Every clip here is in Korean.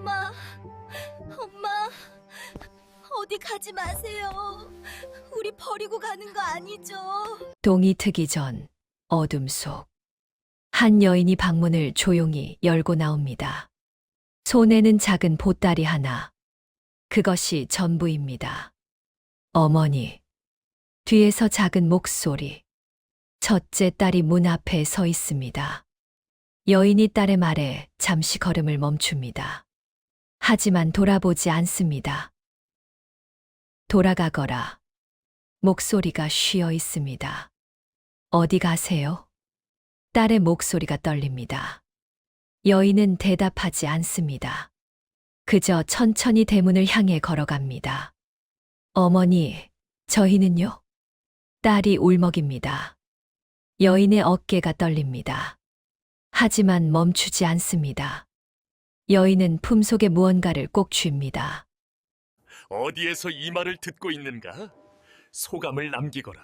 엄마, 엄마, 어디 가지 마세요. 우리 버리고 가는 거 아니죠? 동이 트기 전 어둠 속 한 여인이 방문을 조용히 열고 나옵니다. 손에는 작은 보따리 하나. 그것이 전부입니다. 어머니. 뒤에서 작은 목소리. 첫째 딸이 문 앞에 서 있습니다. 여인이 딸의 말에 잠시 걸음을 멈춥니다. 하지만 돌아보지 않습니다. 돌아가거라. 목소리가 쉬어 있습니다. 어디 가세요? 딸의 목소리가 떨립니다. 여인은 대답하지 않습니다. 그저 천천히 대문을 향해 걸어갑니다. 어머니, 저희는요? 딸이 울먹입니다. 여인의 어깨가 떨립니다. 하지만 멈추지 않습니다. 여인은 품속에 무언가를 꼭 쥡니다. 어디에서 이 말을 듣고 있는가? 소감을 남기거라.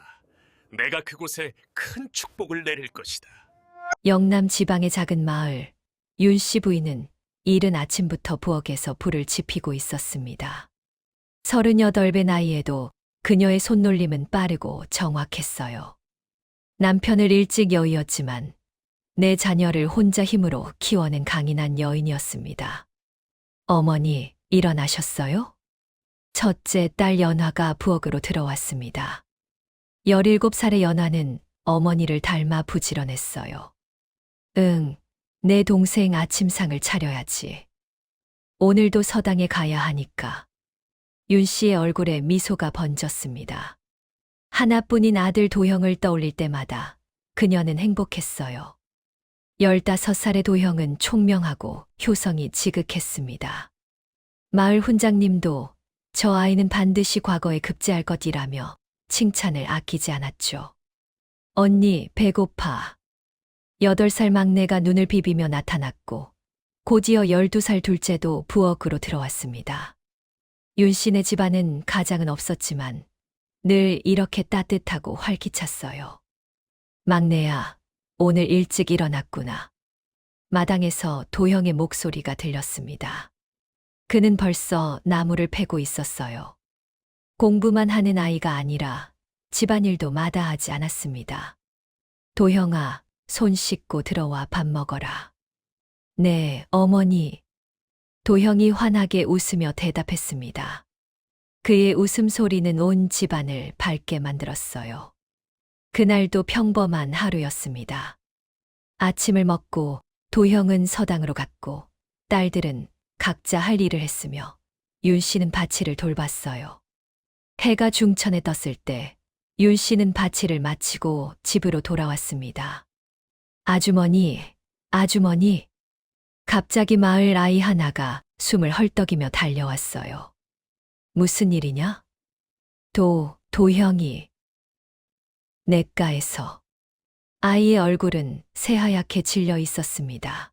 내가 그곳에 큰 축복을 내릴 것이다. 영남 지방의 작은 마을, 윤 씨 부인은 이른 아침부터 부엌에서 불을 지피고 있었습니다. 38배 나이에도 그녀의 손놀림은 빠르고 정확했어요. 남편을 일찍 여의었지만 내 자녀를 혼자 힘으로 키워낸 강인한 여인이었습니다. 어머니, 일어나셨어요? 첫째 딸 연화가 부엌으로 들어왔습니다. 17살의 연화는 어머니를 닮아 부지런했어요. 응, 내 동생 아침상을 차려야지. 오늘도 서당에 가야 하니까. 윤 씨의 얼굴에 미소가 번졌습니다. 하나뿐인 아들 도형을 떠올릴 때마다 그녀는 행복했어요. 15살의 도형은 총명하고 효성이 지극했습니다. 마을 훈장님도 저 아이는 반드시 과거에 급제할 것이라며 칭찬을 아끼지 않았죠. 언니, 배고파. 8살 막내가 눈을 비비며 나타났고 곧이어 12살 둘째도 부엌으로 들어왔습니다. 윤 씨네 집안은 가장은 없었지만 늘 이렇게 따뜻하고 활기찼어요. 막내야, 오늘 일찍 일어났구나. 마당에서 도형의 목소리가 들렸습니다. 그는 벌써 나무를 패고 있었어요. 공부만 하는 아이가 아니라 집안일도 마다하지 않았습니다. 도형아, 손 씻고 들어와 밥 먹어라. 네, 어머니. 도형이 환하게 웃으며 대답했습니다. 그의 웃음소리는 온 집안을 밝게 만들었어요. 그날도 평범한 하루였습니다. 아침을 먹고 도형은 서당으로 갔고 딸들은 각자 할 일을 했으며 윤 씨는 밭일을 돌봤어요. 해가 중천에 떴을 때 윤 씨는 밭일을 마치고 집으로 돌아왔습니다. 아주머니, 아주머니. 갑자기 마을 아이 하나가 숨을 헐떡이며 달려왔어요. 무슨 일이냐? 도형이. 냇가에서. 아이의 얼굴은 새하얗게 질려 있었습니다.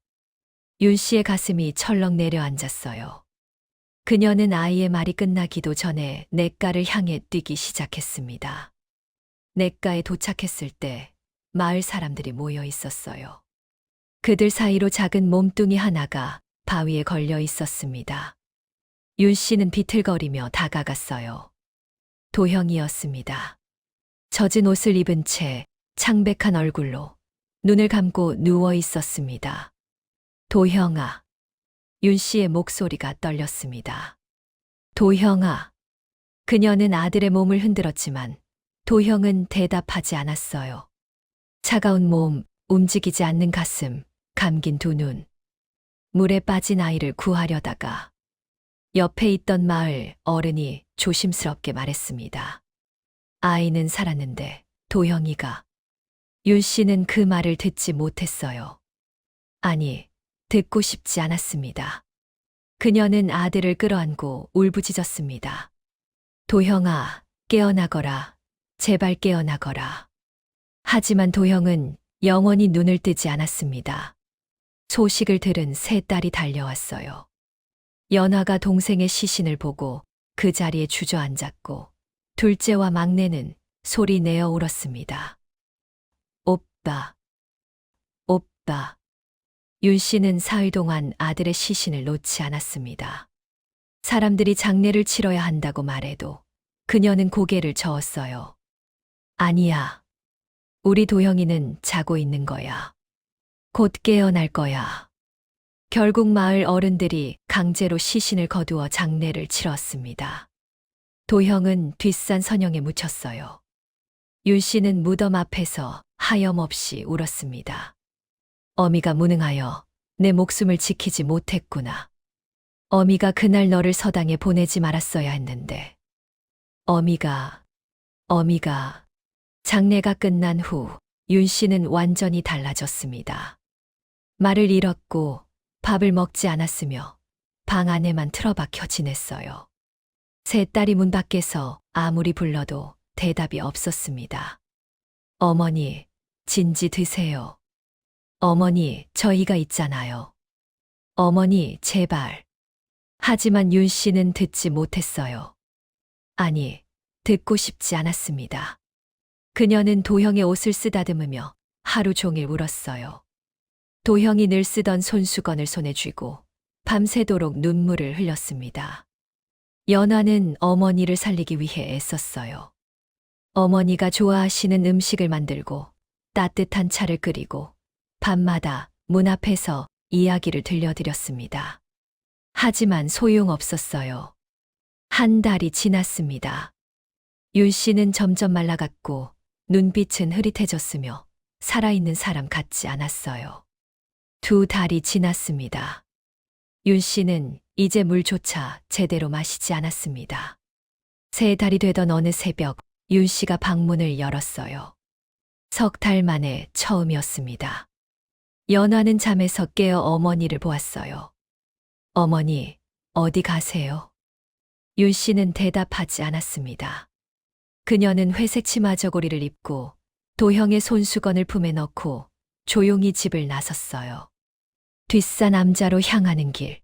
윤 씨의 가슴이 철렁 내려앉았어요. 그녀는 아이의 말이 끝나기도 전에 냇가를 향해 뛰기 시작했습니다. 냇가에 도착했을 때 마을 사람들이 모여 있었어요. 그들 사이로 작은 몸뚱이 하나가 바위에 걸려 있었습니다. 윤 씨는 비틀거리며 다가갔어요. 도형이었습니다. 젖은 옷을 입은 채 창백한 얼굴로 눈을 감고 누워 있었습니다. 도형아. 윤 씨의 목소리가 떨렸습니다. 도형아. 그녀는 아들의 몸을 흔들었지만 도형은 대답하지 않았어요. 차가운 몸, 움직이지 않는 가슴, 감긴 두 눈. 물에 빠진 아이를 구하려다가 옆에 있던 마을 어른이 조심스럽게 말했습니다. 아이는 살았는데 도형이가. 윤 씨는 그 말을 듣지 못했어요. 아니, 듣고 싶지 않았습니다. 그녀는 아들을 끌어안고 울부짖었습니다. 도형아, 깨어나거라. 제발 깨어나거라. 하지만 도형은 영원히 눈을 뜨지 않았습니다. 소식을 들은 세 딸이 달려왔어요. 연화가 동생의 시신을 보고 그 자리에 주저앉았고 둘째와 막내는 소리 내어 울었습니다. 오빠, 오빠. 윤 씨는 사흘 동안 아들의 시신을 놓지 않았습니다. 사람들이 장례를 치러야 한다고 말해도 그녀는 고개를 저었어요. 아니야. 우리 도형이는 자고 있는 거야. 곧 깨어날 거야. 결국 마을 어른들이 강제로 시신을 거두어 장례를 치렀습니다. 도형은 뒷산 선영에 묻혔어요. 윤 씨는 무덤 앞에서 하염없이 울었습니다. 어미가 무능하여 내 목숨을 지키지 못했구나. 어미가 그날 너를 서당에 보내지 말았어야 했는데. 어미가 장례가 끝난 후 윤 씨는 완전히 달라졌습니다. 말을 잃었고 밥을 먹지 않았으며 방 안에만 틀어박혀 지냈어요. 세 딸이 문 밖에서 아무리 불러도 대답이 없었습니다. 어머니, 진지 드세요. 어머니, 저희가 있잖아요. 어머니, 제발. 하지만 윤 씨는 듣지 못했어요. 아니, 듣고 싶지 않았습니다. 그녀는 도형의 옷을 쓰다듬으며 하루 종일 울었어요. 도형이 늘 쓰던 손수건을 손에 쥐고 밤새도록 눈물을 흘렸습니다. 연화는 어머니를 살리기 위해 애썼어요. 어머니가 좋아하시는 음식을 만들고 따뜻한 차를 끓이고 밤마다 문 앞에서 이야기를 들려드렸습니다. 하지만 소용없었어요. 한 달이 지났습니다. 윤 씨는 점점 말라갔고 눈빛은 흐릿해졌으며 살아있는 사람 같지 않았어요. 2달이 지났습니다. 윤 씨는 이제 물조차 제대로 마시지 않았습니다. 3달이 되던 어느 새벽 윤 씨가 방문을 열었어요. 3달 만에 처음이었습니다. 연화는 잠에서 깨어 어머니를 보았어요. 어머니, 어디 가세요? 윤 씨는 대답하지 않았습니다. 그녀는 회색 치마 저고리를 입고 도형의 손수건을 품에 넣고 조용히 집을 나섰어요. 뒷산 암자로 향하는 길.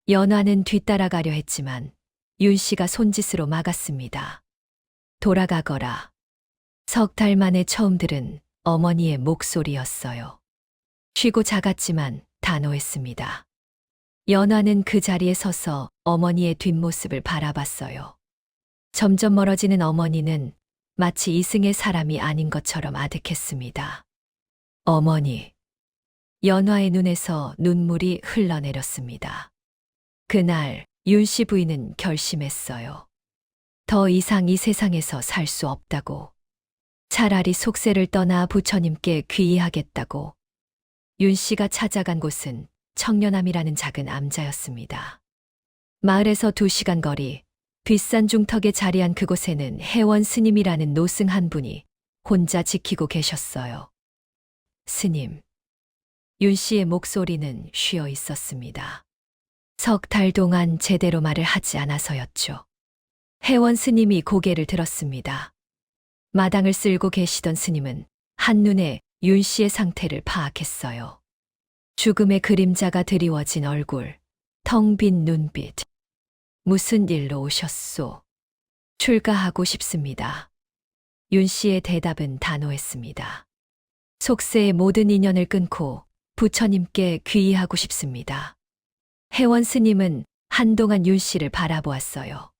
연화는 뒤따라가려 했지만 윤 씨가 손짓으로 막았습니다. 돌아가거라. 3달 만에 처음 들은 어머니의 목소리였어요. 쉬고 작았지만 단호했습니다. 연화는 그 자리에 서서 어머니의 뒷모습을 바라봤어요. 점점 멀어지는 어머니는 마치 이승의 사람이 아닌 것처럼 아득했습니다. 어머니. 연화의 눈에서 눈물이 흘러내렸습니다. 그날 윤 씨 부인은 결심했어요. 더 이상 이 세상에서 살 수 없다고. 차라리 속세를 떠나 부처님께 귀의하겠다고. 윤 씨가 찾아간 곳은 청년암이라는 작은 암자였습니다. 마을에서 2시간 거리, 뒷산 중턱에 자리한 그곳에는 해원 스님이라는 노승 한 분이 혼자 지키고 계셨어요. 스님. 윤 씨의 목소리는 쉬어 있었습니다. 3달 동안 제대로 말을 하지 않아서였죠. 해원 스님이 고개를 들었습니다. 마당을 쓸고 계시던 스님은 한눈에 윤 씨의 상태를 파악했어요. 죽음의 그림자가 드리워진 얼굴, 텅 빈 눈빛. 무슨 일로 오셨소? 출가하고 싶습니다. 윤 씨의 대답은 단호했습니다. 속세의 모든 인연을 끊고 부처님께 귀의하고 싶습니다. 해원 스님은 한동안 윤 씨를 바라보았어요.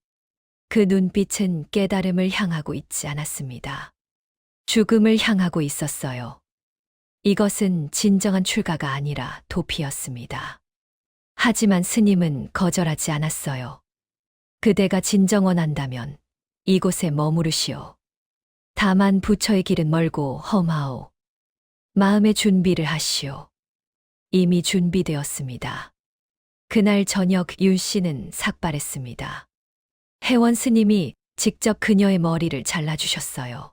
그 눈빛은 깨달음을 향하고 있지 않았습니다. 죽음을 향하고 있었어요. 이것은 진정한 출가가 아니라 도피였습니다. 하지만 스님은 거절하지 않았어요. 그대가 진정 원한다면 이곳에 머무르시오. 다만 부처의 길은 멀고 험하오. 마음의 준비를 하시오. 이미 준비되었습니다. 그날 저녁 윤 씨는 삭발했습니다. 해원 스님이 직접 그녀의 머리를 잘라주셨어요.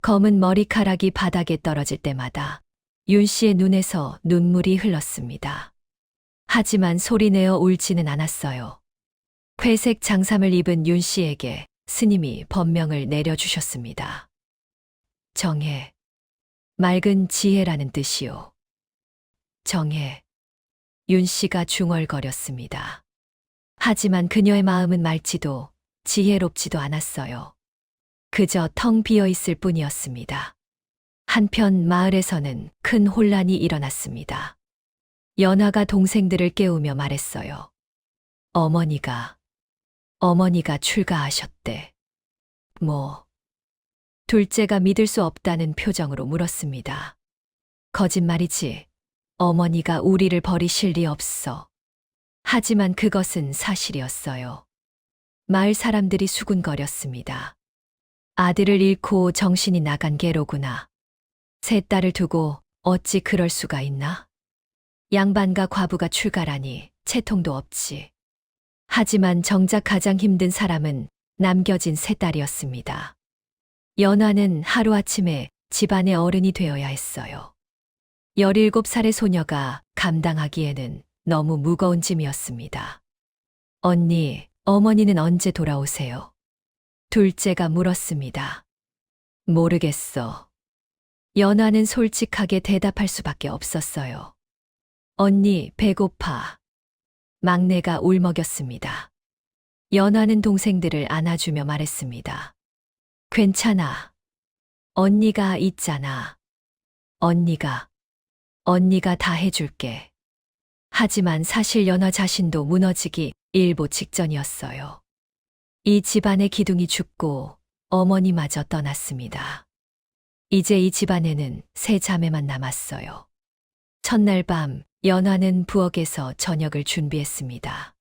검은 머리카락이 바닥에 떨어질 때마다 윤 씨의 눈에서 눈물이 흘렀습니다. 하지만 소리내어 울지는 않았어요. 회색 장삼을 입은 윤 씨에게 스님이 법명을 내려주셨습니다. 정해. 맑은 지혜라는 뜻이요. 정해. 윤 씨가 중얼거렸습니다. 하지만 그녀의 마음은 맑지도 지혜롭지도 않았어요. 그저 텅 비어 있을 뿐이었습니다. 한편 마을에서는 큰 혼란이 일어났습니다. 연화가 동생들을 깨우며 말했어요. 어머니가 출가하셨대. 뭐? 둘째가 믿을 수 없다는 표정으로 물었습니다. 거짓말이지. 어머니가 우리를 버리실 리 없어. 하지만 그것은 사실이었어요. 마을 사람들이 수군거렸습니다. 아들을 잃고 정신이 나간 개로구나. 세 딸을 두고 어찌 그럴 수가 있나? 양반과 과부가 출가라니 채통도 없지. 하지만 정작 가장 힘든 사람은 남겨진 세 딸이었습니다. 연화는 하루아침에 집안의 어른이 되어야 했어요. 17살의 소녀가 감당하기에는 너무 무거운 짐이었습니다. 언니, 어머니는 언제 돌아오세요? 둘째가 물었습니다. 모르겠어. 연화는 솔직하게 대답할 수밖에 없었어요. 언니, 배고파. 막내가 울먹였습니다. 연화는 동생들을 안아주며 말했습니다. 괜찮아. 언니가 있잖아. 언니가 다 해줄게. 하지만 사실 연화 자신도 무너지기 일보 직전이었어요. 이 집안의 기둥이 죽고 어머니마저 떠났습니다. 이제 이 집안에는 세 자매만 남았어요. 첫날 밤 연화는 부엌에서 저녁을 준비했습니다.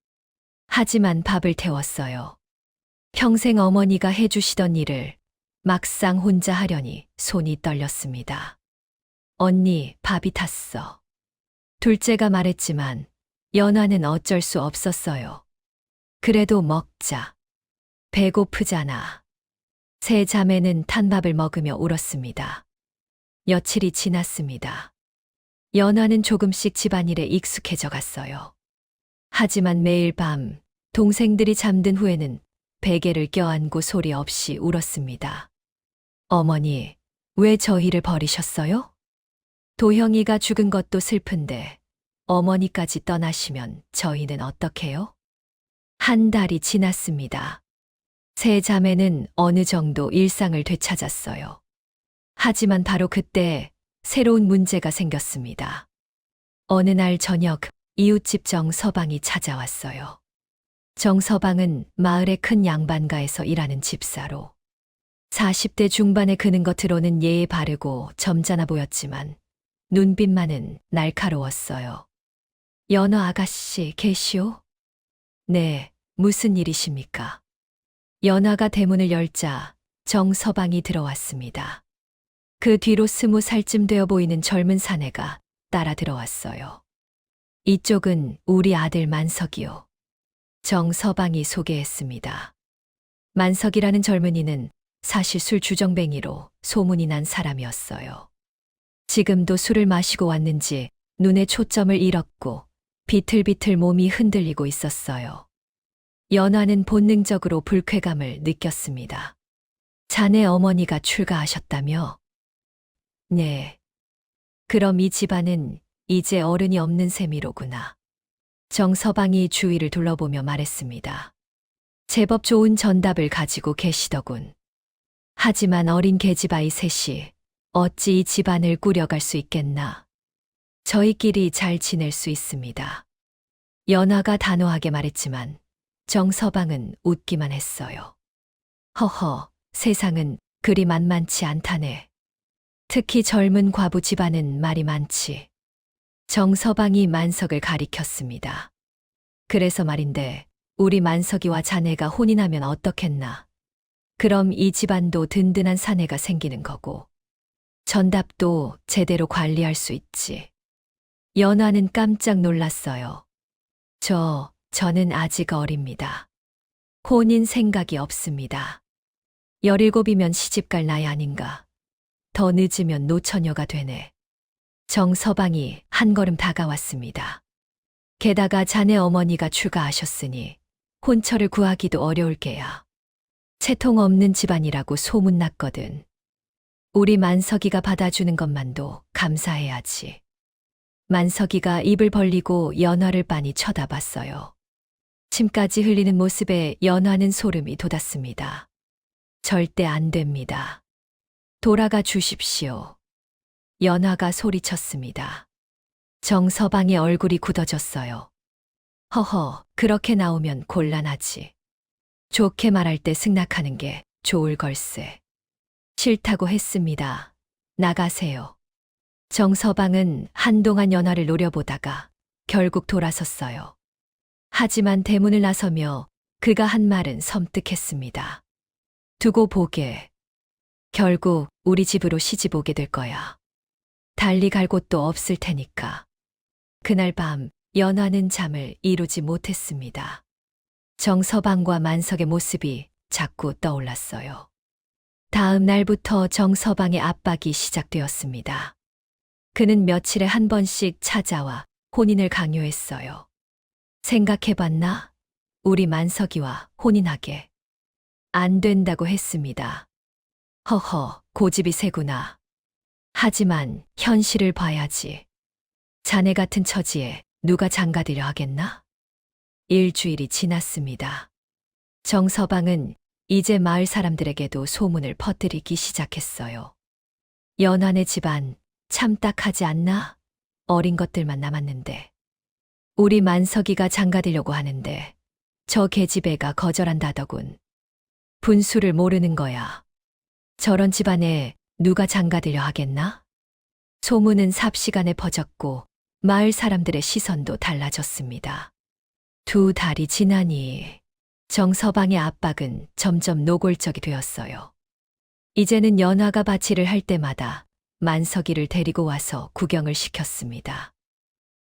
하지만 밥을 태웠어요. 평생 어머니가 해주시던 일을 막상 혼자 하려니 손이 떨렸습니다. 언니, 밥이 탔어. 둘째가 말했지만 연화는 어쩔 수 없었어요. 그래도 먹자. 배고프잖아. 세 자매는 탄 밥을 먹으며 울었습니다. 며칠이 지났습니다. 연화는 조금씩 집안일에 익숙해져 갔어요. 하지만 매일 밤 동생들이 잠든 후에는 베개를 껴안고 소리 없이 울었습니다. 어머니, 왜 저희를 버리셨어요? 도형이가 죽은 것도 슬픈데 어머니까지 떠나시면 저희는 어떡해요? 한 달이 지났습니다. 세 자매는 어느 정도 일상을 되찾았어요. 하지만 바로 그때 새로운 문제가 생겼습니다. 어느 날 저녁 이웃집 정서방이 찾아왔어요. 정서방은 마을의 큰 양반가에서 일하는 집사로 40대 중반에 그는 겉으로는 예에 바르고 점잖아 보였지만 눈빛만은 날카로웠어요. 연화 아가씨 계시오? 네, 무슨 일이십니까? 연화가 대문을 열자 정서방이 들어왔습니다. 그 뒤로 20살쯤 되어 보이는 젊은 사내가 따라 들어왔어요. 이쪽은 우리 아들 만석이요. 정서방이 소개했습니다. 만석이라는 젊은이는 사실 술 주정뱅이로 소문이 난 사람이었어요. 지금도 술을 마시고 왔는지 눈에 초점을 잃었고 비틀비틀 몸이 흔들리고 있었어요. 연화는 본능적으로 불쾌감을 느꼈습니다. 자네 어머니가 출가하셨다며? 네. 그럼 이 집안은 이제 어른이 없는 셈이로구나. 정서방이 주위를 둘러보며 말했습니다. 제법 좋은 전답을 가지고 계시더군. 하지만 어린 계집아이 셋이 어찌 이 집안을 꾸려갈 수 있겠나. 저희끼리 잘 지낼 수 있습니다. 연화가 단호하게 말했지만 정서방은 웃기만 했어요. 허허, 세상은 그리 만만치 않다네. 특히 젊은 과부 집안은 말이 많지. 정서방이 만석을 가리켰습니다. 그래서 말인데 우리 만석이와 자네가 혼이 나면 어떻겠나. 그럼 이 집안도 든든한 사내가 생기는 거고 전답도 제대로 관리할 수 있지. 연화는 깜짝 놀랐어요. 저는 아직 어립니다. 혼인 생각이 없습니다. 17이면 시집갈 나이 아닌가. 더 늦으면 노처녀가 되네. 정서방이 한 걸음 다가왔습니다. 게다가 자네 어머니가 출가하셨으니 혼처를 구하기도 어려울 게야. 채통 없는 집안이라고 소문났거든. 우리 만석이가 받아주는 것만도 감사해야지. 만석이가 입을 벌리고 연화를 빤히 쳐다봤어요. 침까지 흘리는 모습에 연화는 소름이 돋았습니다. 절대 안 됩니다. 돌아가 주십시오. 연화가 소리쳤습니다. 정서방의 얼굴이 굳어졌어요. 허허, 그렇게 나오면 곤란하지. 좋게 말할 때 승낙하는 게 좋을 걸세. 싫다고 했습니다. 나가세요. 정서방은 한동안 연화를 노려보다가 결국 돌아섰어요. 하지만 대문을 나서며 그가 한 말은 섬뜩했습니다. 두고 보게. 결국 우리 집으로 시집 오게 될 거야. 달리 갈 곳도 없을 테니까. 그날 밤 연화는 잠을 이루지 못했습니다. 정서방과 만석의 모습이 자꾸 떠올랐어요. 다음 날부터 정서방의 압박이 시작되었습니다. 그는 며칠에 한 번씩 찾아와 혼인을 강요했어요. 생각해봤나? 우리 만석이와 혼인하게. 안 된다고 했습니다. 허허, 고집이 세구나. 하지만 현실을 봐야지. 자네 같은 처지에 누가 장가들여 하겠나? 일주일이 지났습니다. 정서방은 이제 마을 사람들에게도 소문을 퍼뜨리기 시작했어요. 연한의 집안 참 딱하지 않나? 어린 것들만 남았는데. 우리 만석이가 장가들려고 하는데 저 계집애가 거절한다더군. 분수를 모르는 거야. 저런 집안에 누가 장가들려 하겠나? 소문은 삽시간에 퍼졌고 마을 사람들의 시선도 달라졌습니다. 2달이 지나니 정서방의 압박은 점점 노골적이 되었어요. 이제는 연화가 바치를 할 때마다 만석이를 데리고 와서 구경을 시켰습니다.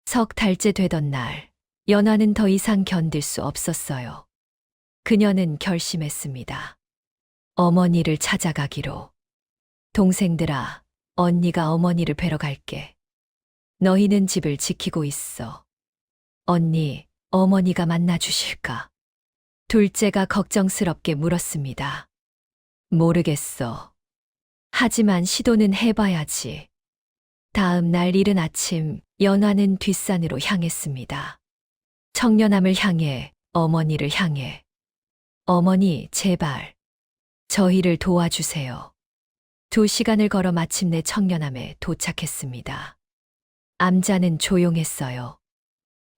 3달째 되던 날, 연화는 더 이상 견딜 수 없었어요. 그녀는 결심했습니다. 어머니를 찾아가기로. 동생들아, 언니가 어머니를 뵈러 갈게. 너희는 집을 지키고 있어. 언니, 어머니가 만나주실까? 둘째가 걱정스럽게 물었습니다. 모르겠어. 하지만 시도는 해봐야지. 다음 날 이른 아침, 연화는 뒷산으로 향했습니다. 청년함을 향해, 어머니를 향해. 어머니, 제발. 저희를 도와주세요. 2시간을 걸어 마침내 청년함에 도착했습니다. 암자는 조용했어요.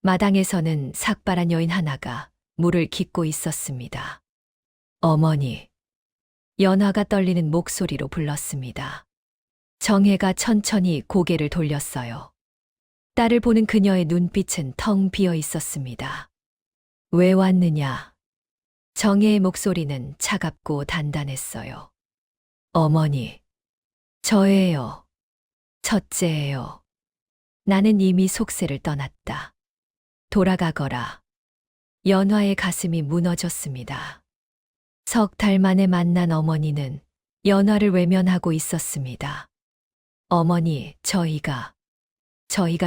마당에서는 삭발한 여인 하나가 물을 깃고 있었습니다. 어머니. 연화가 떨리는 목소리로 불렀습니다. 정혜가 천천히 고개를 돌렸어요. 딸을 보는 그녀의 눈빛은 텅 비어 있었습니다. 왜 왔느냐? 정혜의 목소리는 차갑고 단단했어요. 어머니. 저예요. 첫째예요. 나는 이미 속세를 떠났다. 돌아가거라. 연화의 가슴이 무너졌습니다. 3달 만에 만난 어머니는 연화를 외면하고 있었습니다. 어머니, 저희가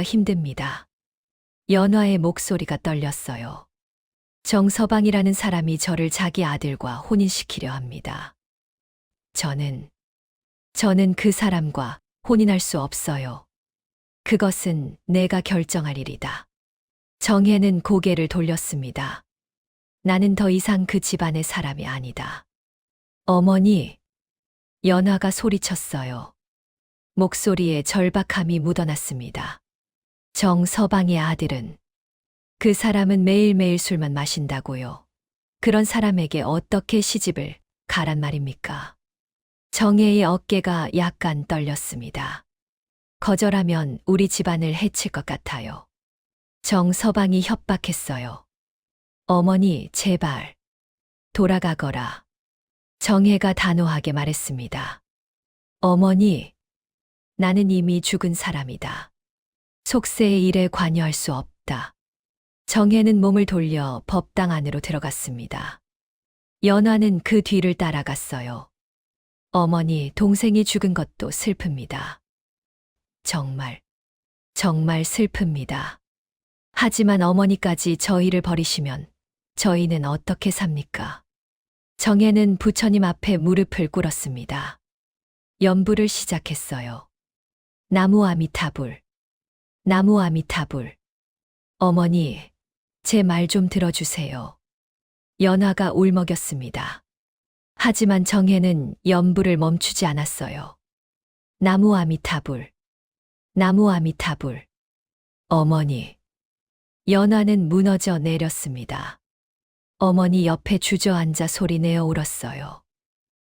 힘듭니다. 연화의 목소리가 떨렸어요. 정서방이라는 사람이 저를 자기 아들과 혼인시키려 합니다. 저는 그 사람과 혼인할 수 없어요. 그것은 내가 결정할 일이다. 정혜는 고개를 돌렸습니다. 나는 더 이상 그 집안의 사람이 아니다. 어머니, 연화가 소리쳤어요. 목소리에 절박함이 묻어났습니다. 정서방의 아들은 그 사람은 매일매일 술만 마신다고요. 그런 사람에게 어떻게 시집을 가란 말입니까? 정혜의 어깨가 약간 떨렸습니다. 거절하면 우리 집안을 해칠 것 같아요. 정서방이 협박했어요. 어머니, 제발. 돌아가거라. 정혜가 단호하게 말했습니다. 어머니, 나는 이미 죽은 사람이다. 속세의 일에 관여할 수 없다. 정혜는 몸을 돌려 법당 안으로 들어갔습니다. 연화는 그 뒤를 따라갔어요. 어머니, 동생이 죽은 것도 슬픕니다. 정말 슬픕니다. 하지만 어머니까지 저희를 버리시면 저희는 어떻게 삽니까? 정혜는 부처님 앞에 무릎을 꿇었습니다. 연부를 시작했어요. 나무 아미타불, 나무 아미타불. 어머니, 제 말 좀 들어주세요. 연화가 울먹였습니다. 하지만 정혜는 연부를 멈추지 않았어요. 나무 아미타불, 나무 아미타불. 어머니. 연화는 무너져 내렸습니다. 어머니 옆에 주저앉아 소리내어 울었어요.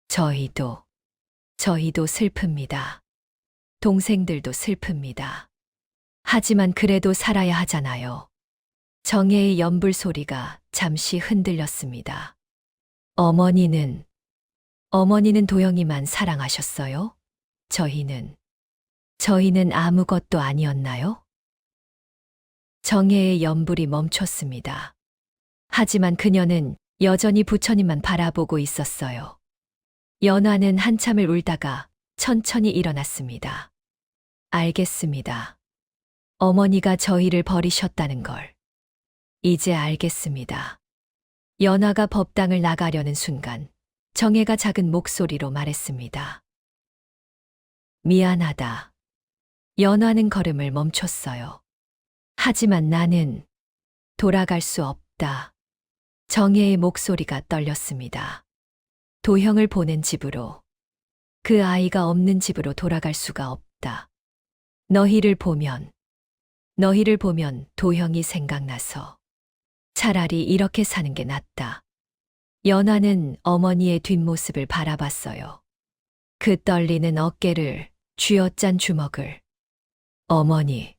저희도 슬픕니다. 동생들도 슬픕니다. 하지만 그래도 살아야 하잖아요. 정혜의 연불 소리가 잠시 흔들렸습니다. 어머니는 도영이만 사랑하셨어요? 저희는 아무것도 아니었나요? 정혜의 연불이 멈췄습니다. 하지만 그녀는 여전히 부처님만 바라보고 있었어요. 연화는 한참을 울다가 천천히 일어났습니다. 알겠습니다. 어머니가 저희를 버리셨다는 걸. 이제 알겠습니다. 연화가 법당을 나가려는 순간 정혜가 작은 목소리로 말했습니다. 미안하다. 연화는 걸음을 멈췄어요. 하지만 나는 돌아갈 수 없다. 정혜의 목소리가 떨렸습니다. 도형을 보낸 집으로, 그 아이가 없는 집으로 돌아갈 수가 없다. 너희를 보면 도형이 생각나서 차라리 이렇게 사는 게 낫다. 연화는 어머니의 뒷모습을 바라봤어요. 그 떨리는 어깨를, 쥐어짠 주먹을. 어머니,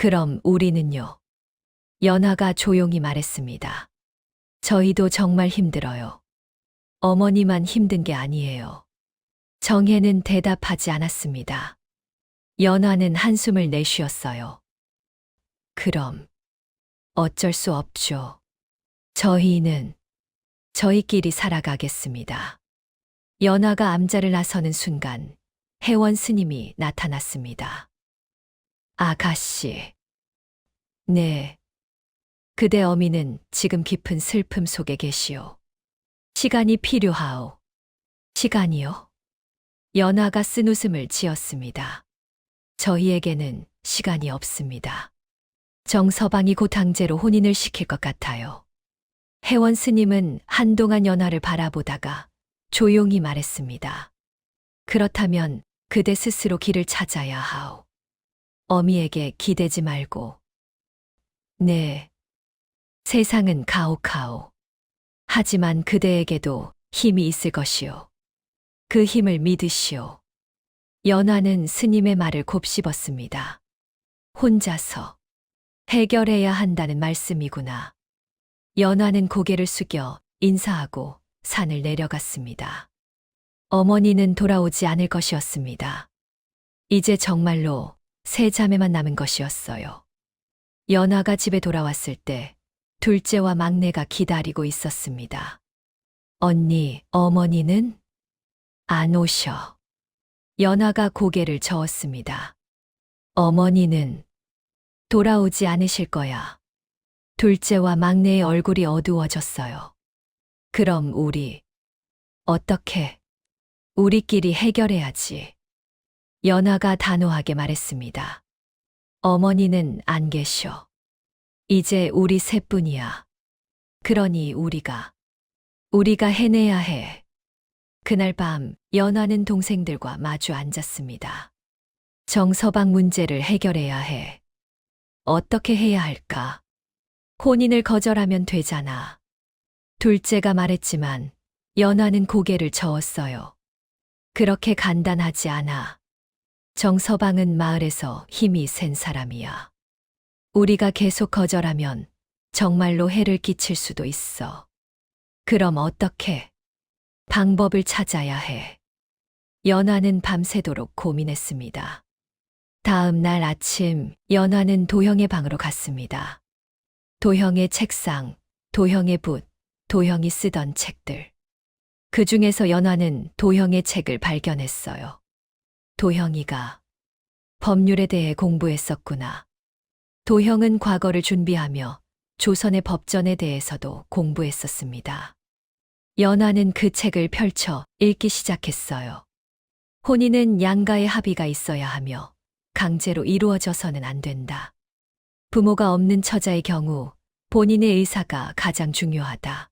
그럼 우리는요? 연화가 조용히 말했습니다. 저희도 정말 힘들어요. 어머니만 힘든 게 아니에요. 정혜는 대답하지 않았습니다. 연화는 한숨을 내쉬었어요. 그럼 어쩔 수 없죠. 저희는 저희끼리 살아가겠습니다. 연화가 암자를 나서는 순간 혜원 스님이 나타났습니다. 아가씨. 네. 그대 어미는 지금 깊은 슬픔 속에 계시오. 시간이 필요하오. 시간이요? 연화가 쓴 웃음을 지었습니다. 저희에게는 시간이 없습니다. 정서방이 곧 당제로 혼인을 시킬 것 같아요. 혜원 스님은 한동안 연화를 바라보다가 조용히 말했습니다. 그렇다면 그대 스스로 길을 찾아야 하오. 어미에게 기대지 말고. 네. 세상은 가혹하오. 하지만 그대에게도 힘이 있을 것이오. 그 힘을 믿으시오. 연화는 스님의 말을 곱씹었습니다. 혼자서 해결해야 한다는 말씀이구나. 연화는 고개를 숙여 인사하고 산을 내려갔습니다. 어머니는 돌아오지 않을 것이었습니다. 이제 정말로 세 자매만 남은 것이었어요. 연화가 집에 돌아왔을 때 둘째와 막내가 기다리고 있었습니다. 언니, 어머니는? 안 오셔. 연화가 고개를 저었습니다. 어머니는 돌아오지 않으실 거야. 둘째와 막내의 얼굴이 어두워졌어요. 그럼 어떻게? 우리끼리 해결해야지. 연화가 단호하게 말했습니다. 어머니는 안 계셔. 이제 우리 셋뿐이야. 그러니 우리가 해내야 해. 그날 밤 연화는 동생들과 마주 앉았습니다. 정서방 문제를 해결해야 해. 어떻게 해야 할까? 혼인을 거절하면 되잖아. 둘째가 말했지만 연화는 고개를 저었어요. 그렇게 간단하지 않아. 정서방은 마을에서 힘이 센 사람이야. 우리가 계속 거절하면 정말로 해를 끼칠 수도 있어. 그럼 어떻게? 방법을 찾아야 해. 연화는 밤새도록 고민했습니다. 다음 날 아침 연화는 도형의 방으로 갔습니다. 도형의 책상, 도형의 붓, 도형이 쓰던 책들. 그 중에서 연화는 도형의 책을 발견했어요. 도형이가 법률에 대해 공부했었구나. 도형은 과거를 준비하며 조선의 법전에 대해서도 공부했었습니다. 연화는 그 책을 펼쳐 읽기 시작했어요. 혼인은 양가의 합의가 있어야 하며 강제로 이루어져서는 안 된다. 부모가 없는 처자의 경우 본인의 의사가 가장 중요하다.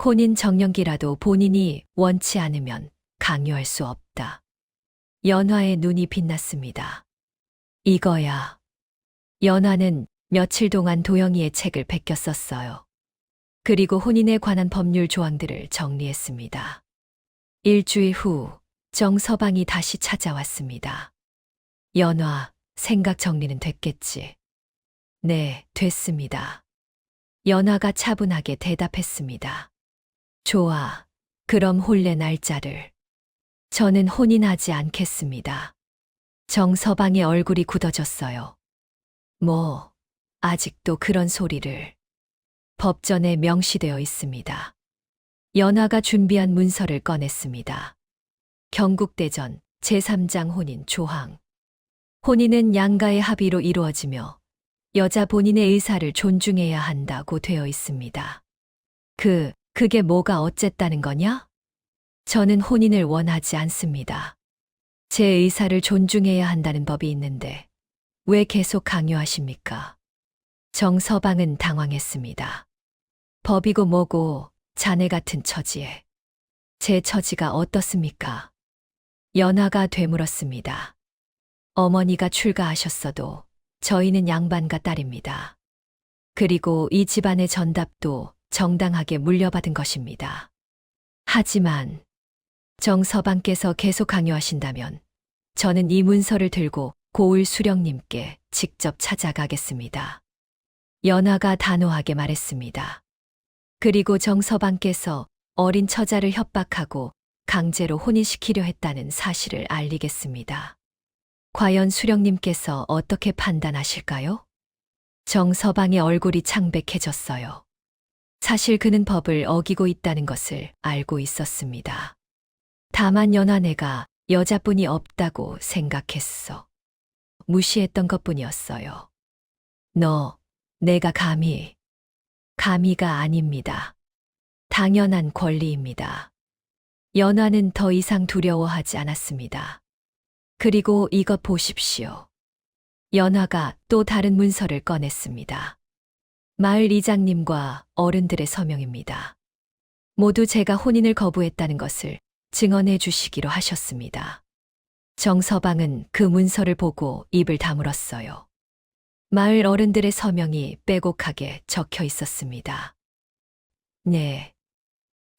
혼인 정년기라도 본인이 원치 않으면 강요할 수 없다. 연화의 눈이 빛났습니다. 이거야. 연화는 며칠 동안 도영이의 책을 베껴 썼어요. 그리고 혼인에 관한 법률 조항들을 정리했습니다. 일주일 후 정서방이 다시 찾아왔습니다. 연화, 생각 정리는 됐겠지? 네, 됐습니다. 연화가 차분하게 대답했습니다. 좋아. 그럼 혼례 날짜를. 저는 혼인하지 않겠습니다. 정서방의 얼굴이 굳어졌어요. 뭐, 아직도 그런 소리를. 법전에 명시되어 있습니다. 연화가 준비한 문서를 꺼냈습니다. 경국대전 제3장 혼인 조항. 혼인은 양가의 합의로 이루어지며 여자 본인의 의사를 존중해야 한다고 되어 있습니다. 그게 뭐가 어쨌다는 거냐? 저는 혼인을 원하지 않습니다. 제 의사를 존중해야 한다는 법이 있는데 왜 계속 강요하십니까? 정서방은 당황했습니다. 법이고 뭐고 자네 같은 처지에. 제 처지가 어떻습니까? 연화가 되물었습니다. 어머니가 출가하셨어도 저희는 양반가 딸입니다. 그리고 이 집안의 전답도 정당하게 물려받은 것입니다. 하지만 정서방께서 계속 강요하신다면 저는 이 문서를 들고 고을 수령님께 직접 찾아가겠습니다. 연화가 단호하게 말했습니다. 그리고 정서방께서 어린 처자를 협박하고 강제로 혼인시키려 했다는 사실을 알리겠습니다. 과연 수령님께서 어떻게 판단하실까요? 정서방의 얼굴이 창백해졌어요. 사실 그는 법을 어기고 있다는 것을 알고 있었습니다. 다만 연화네가 여자뿐이 없다고 생각했어. 무시했던 것뿐이었어요. 내가 감히가 아닙니다. 당연한 권리입니다. 연화는 더 이상 두려워하지 않았습니다. 그리고 이것 보십시오. 연화가 또 다른 문서를 꺼냈습니다. 마을 이장님과 어른들의 서명입니다. 모두 제가 혼인을 거부했다는 것을 증언해 주시기로 하셨습니다. 정서방은 그 문서를 보고 입을 다물었어요. 마을 어른들의 서명이 빼곡하게 적혀 있었습니다. 네,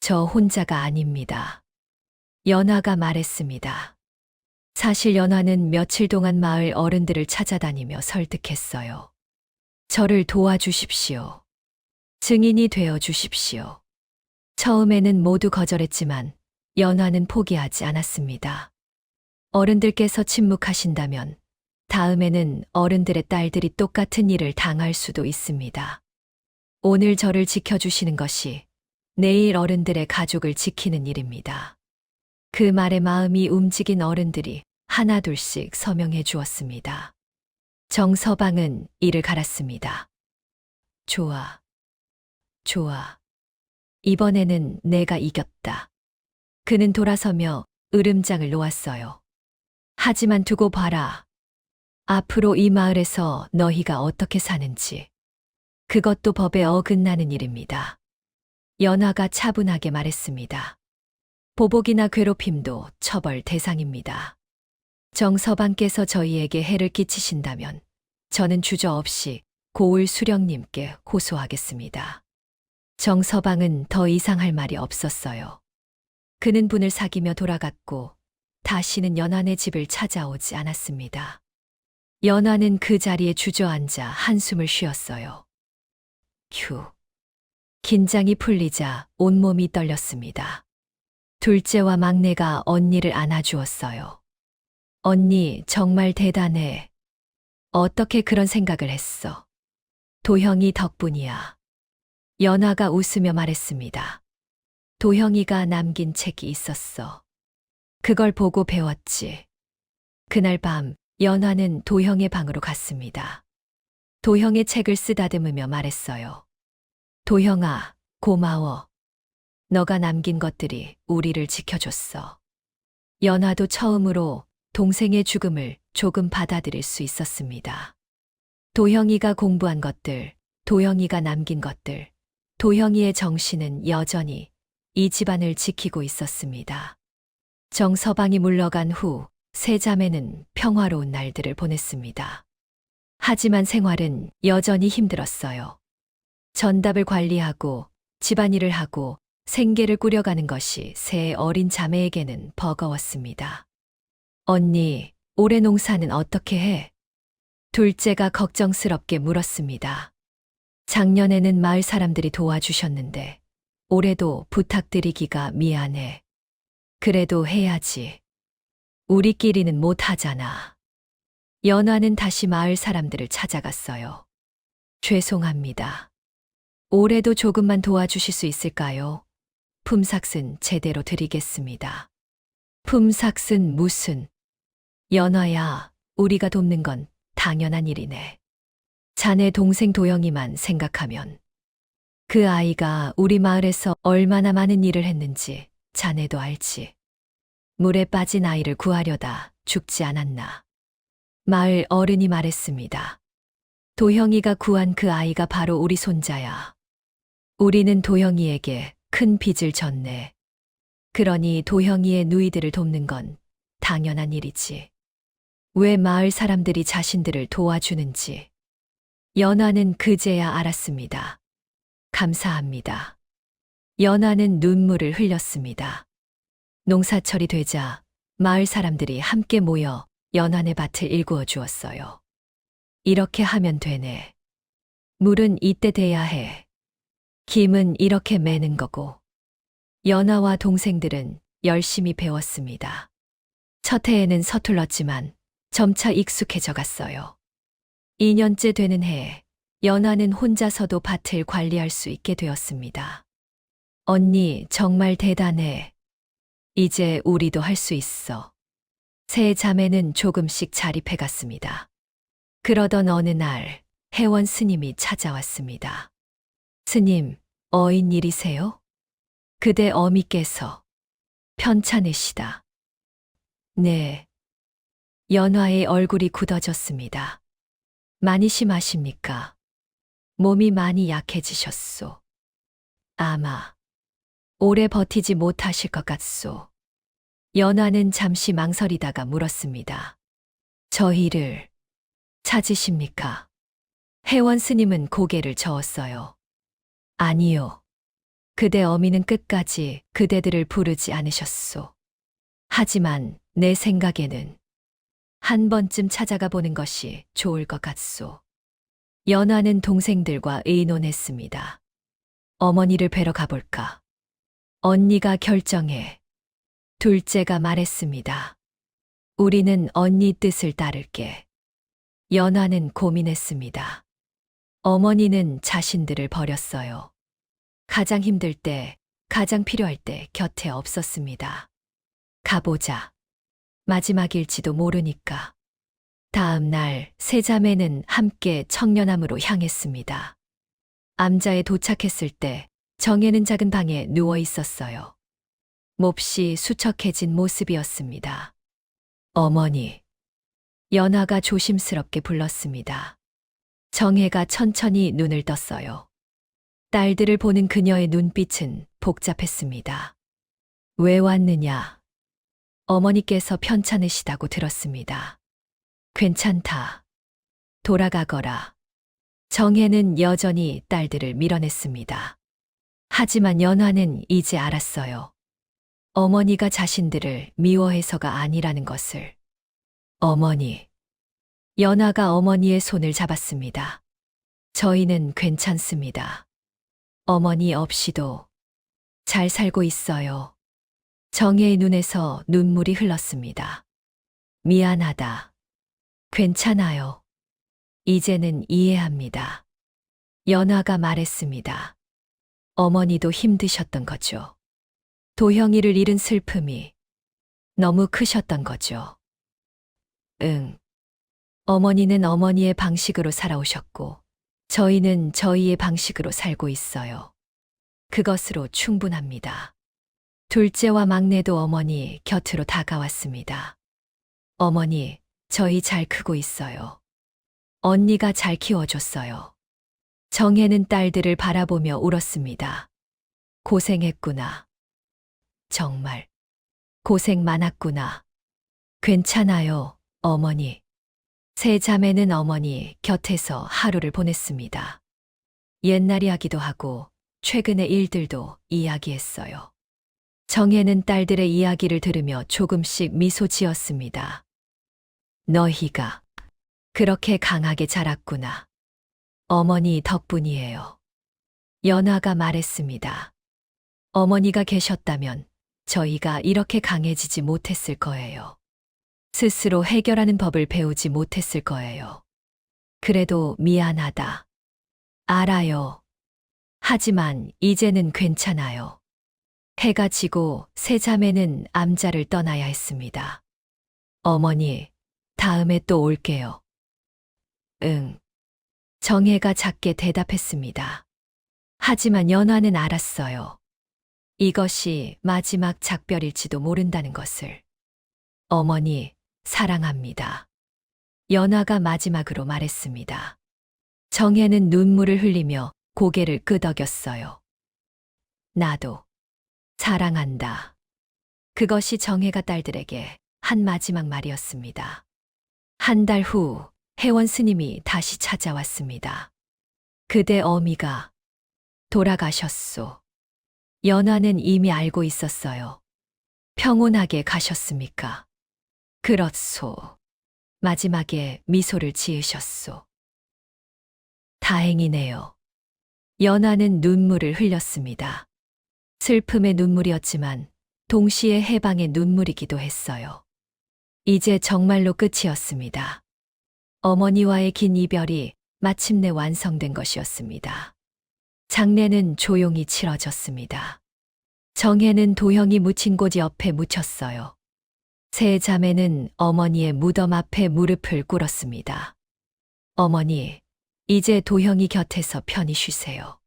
저 혼자가 아닙니다. 연화가 말했습니다. 사실 연화는 며칠 동안 마을 어른들을 찾아다니며 설득했어요. 저를 도와주십시오. 증인이 되어 주십시오. 처음에는 모두 거절했지만 연화는 포기하지 않았습니다. 어른들께서 침묵하신다면 다음에는 어른들의 딸들이 똑같은 일을 당할 수도 있습니다. 오늘 저를 지켜주시는 것이 내일 어른들의 가족을 지키는 일입니다. 그 말에 마음이 움직인 어른들이 하나둘씩 서명해 주었습니다. 정서방은 이를 갈았습니다. 좋아. 이번에는 내가 이겼다. 그는 돌아서며 으름장을 놓았어요. 하지만 두고 봐라. 앞으로 이 마을에서 너희가 어떻게 사는지. 그것도 법에 어긋나는 일입니다. 연화가 차분하게 말했습니다. 보복이나 괴롭힘도 처벌 대상입니다. 정서방께서 저희에게 해를 끼치신다면 저는 주저없이 고을 수령님께 호소하겠습니다. 정서방은 더 이상 할 말이 없었어요. 그는 분을 사귀며 돌아갔고 다시는 연화네 집을 찾아오지 않았습니다. 연화는 그 자리에 주저앉아 한숨을 쉬었어요. 휴. 긴장이 풀리자 온몸이 떨렸습니다. 둘째와 막내가 언니를 안아주었어요. 언니 정말 대단해. 어떻게 그런 생각을 했어? 도형이 덕분이야. 연화가 웃으며 말했습니다. 도형이가 남긴 책이 있었어. 그걸 보고 배웠지. 그날 밤 연화는 도형의 방으로 갔습니다. 도형의 책을 쓰다듬으며 말했어요. 도형아, 고마워. 너가 남긴 것들이 우리를 지켜줬어. 연화도 처음으로 동생의 죽음을 조금 받아들일 수 있었습니다. 도형이가 공부한 것들, 도형이가 남긴 것들, 도형이의 정신은 여전히 이 집안을 지키고 있었습니다. 정서방이 물러간 후 세 자매는 평화로운 날들을 보냈습니다. 하지만 생활은 여전히 힘들었어요. 전답을 관리하고 집안일을 하고 생계를 꾸려가는 것이 세 어린 자매에게는 버거웠습니다. 언니, 올해 농사는 어떻게 해? 둘째가 걱정스럽게 물었습니다. 작년에는 마을 사람들이 도와주셨는데 올해도 부탁드리기가 미안해. 그래도 해야지. 우리끼리는 못하잖아. 연화는 다시 마을 사람들을 찾아갔어요. 죄송합니다. 올해도 조금만 도와주실 수 있을까요? 품삯은 제대로 드리겠습니다. 품삯은 무슨? 연화야, 우리가 돕는 건 당연한 일이네. 자네 동생 도영이만 생각하면 그 아이가 우리 마을에서 얼마나 많은 일을 했는지 자네도 알지. 물에 빠진 아이를 구하려다 죽지 않았나. 마을 어른이 말했습니다. 도영이가 구한 그 아이가 바로 우리 손자야. 우리는 도영이에게 큰 빚을 졌네. 그러니 도영이의 누이들을 돕는 건 당연한 일이지. 왜 마을 사람들이 자신들을 도와주는지 연화는 그제야 알았습니다. 감사합니다. 연화는 눈물을 흘렸습니다. 농사철이 되자 마을 사람들이 함께 모여 연화네 밭을 일구어 주었어요. 이렇게 하면 되네. 물은 이때 돼야 해. 김은 이렇게 매는 거고. 연화와 동생들은 열심히 배웠습니다. 첫 해에는 서툴렀지만 점차 익숙해져 갔어요. 2년째 되는 해에 연화는 혼자서도 밭을 관리할 수 있게 되었습니다. 언니, 정말 대단해. 이제 우리도 할 수 있어. 세 자매는 조금씩 자립해 갔습니다. 그러던 어느 날 해원 스님이 찾아왔습니다. 스님, 어인 일이세요? 그대 어미께서 편찮으시다. 네. 연화의 얼굴이 굳어졌습니다. 많이 심하십니까? 몸이 많이 약해지셨소. 아마 오래 버티지 못하실 것 같소. 연화는 잠시 망설이다가 물었습니다. 저희를 찾으십니까? 해원 스님은 고개를 저었어요. 아니요. 그대 어미는 끝까지 그대들을 부르지 않으셨소. 하지만 내 생각에는 한 번쯤 찾아가 보는 것이 좋을 것 같소. 연화는 동생들과 의논했습니다. 어머니를 뵈러 가볼까? 언니가 결정해. 둘째가 말했습니다. 우리는 언니 뜻을 따를게. 연화는 고민했습니다. 어머니는 자신들을 버렸어요. 가장 힘들 때, 가장 필요할 때 곁에 없었습니다. 가보자. 마지막일지도 모르니까. 다음 날 세 자매는 함께 청년암으로 향했습니다. 암자에 도착했을 때 정혜는 작은 방에 누워 있었어요. 몹시 수척해진 모습이었습니다. 어머니. 연화가 조심스럽게 불렀습니다. 정혜가 천천히 눈을 떴어요. 딸들을 보는 그녀의 눈빛은 복잡했습니다. 왜 왔느냐? 어머니께서 편찮으시다고 들었습니다. 괜찮다. 돌아가거라. 정혜는 여전히 딸들을 밀어냈습니다. 하지만 연화는 이제 알았어요. 어머니가 자신들을 미워해서가 아니라는 것을. 어머니. 연화가 어머니의 손을 잡았습니다. 저희는 괜찮습니다. 어머니 없이도 잘 살고 있어요. 정혜의 눈에서 눈물이 흘렀습니다. 미안하다. 괜찮아요. 이제는 이해합니다. 연화가 말했습니다. 어머니도 힘드셨던 거죠. 도형이를 잃은 슬픔이 너무 크셨던 거죠. 응. 어머니는 어머니의 방식으로 살아오셨고, 저희는 저희의 방식으로 살고 있어요. 그것으로 충분합니다. 둘째와 막내도 어머니 곁으로 다가왔습니다. 어머니, 저희 잘 크고 있어요. 언니가 잘 키워줬어요. 정혜는 딸들을 바라보며 울었습니다. 고생했구나. 정말 고생 많았구나. 괜찮아요, 어머니. 세 자매는 어머니 곁에서 하루를 보냈습니다. 옛날 이야기도 하고 최근의 일들도 이야기했어요. 정혜는 딸들의 이야기를 들으며 조금씩 미소 지었습니다. 너희가 그렇게 강하게 자랐구나. 어머니 덕분이에요. 연화가 말했습니다. 어머니가 계셨다면 저희가 이렇게 강해지지 못했을 거예요. 스스로 해결하는 법을 배우지 못했을 거예요. 그래도 미안하다. 알아요. 하지만 이제는 괜찮아요. 해가 지고 세 자매는 암자를 떠나야 했습니다. 어머니, 다음에 또 올게요. 응. 정혜가 작게 대답했습니다. 하지만 연화는 알았어요. 이것이 마지막 작별일지도 모른다는 것을. 어머니, 사랑합니다. 연화가 마지막으로 말했습니다. 정혜는 눈물을 흘리며 고개를 끄덕였어요. 나도 사랑한다. 그것이 정혜가 딸들에게 한 마지막 말이었습니다. 한 달 후 혜원 스님이 다시 찾아왔습니다. 그대 어미가 돌아가셨소. 연화는 이미 알고 있었어요. 평온하게 가셨습니까? 그렇소. 마지막에 미소를 지으셨소. 다행이네요. 연화는 눈물을 흘렸습니다. 슬픔의 눈물이었지만 동시에 해방의 눈물이기도 했어요. 이제 정말로 끝이었습니다. 어머니와의 긴 이별이 마침내 완성된 것이었습니다. 장례는 조용히 치러졌습니다. 정혜는 도형이 묻힌 곳 옆에 묻혔어요. 세 자매는 어머니의 무덤 앞에 무릎을 꿇었습니다. 어머니, 이제 도형이 곁에서 편히 쉬세요.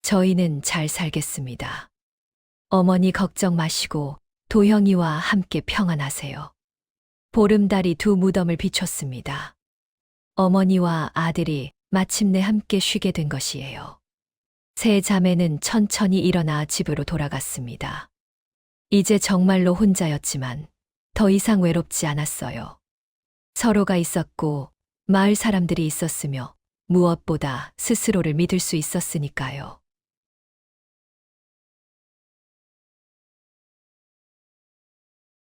저희는 잘 살겠습니다. 어머니 걱정 마시고 도형이와 함께 평안하세요. 보름달이 두 무덤을 비췄습니다. 어머니와 아들이 마침내 함께 쉬게 된 것이에요. 세 자매는 천천히 일어나 집으로 돌아갔습니다. 이제 정말로 혼자였지만 더 이상 외롭지 않았어요. 서로가 있었고 마을 사람들이 있었으며 무엇보다 스스로를 믿을 수 있었으니까요.